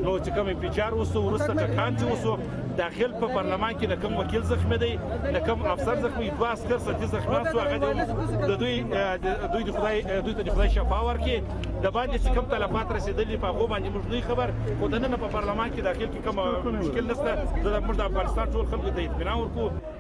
نو چې کوم انفجار وسو وروسته ټکان چې وسو داخل په پارلمان کې د کوم وکیل زخمی دی د کوم افسر زخمی دوه عسکر سړي زخمیان شو هغه د دوی ته خدای شفا ورکړي د باندې چې کوم تلفات رسیدلي په هغو باندې موږ نه خبر خو دننه په پارلمان کې داخل کې کوم مشکل نشته موږ د افغانستان ټول خلکو ته اطمینان ورکوو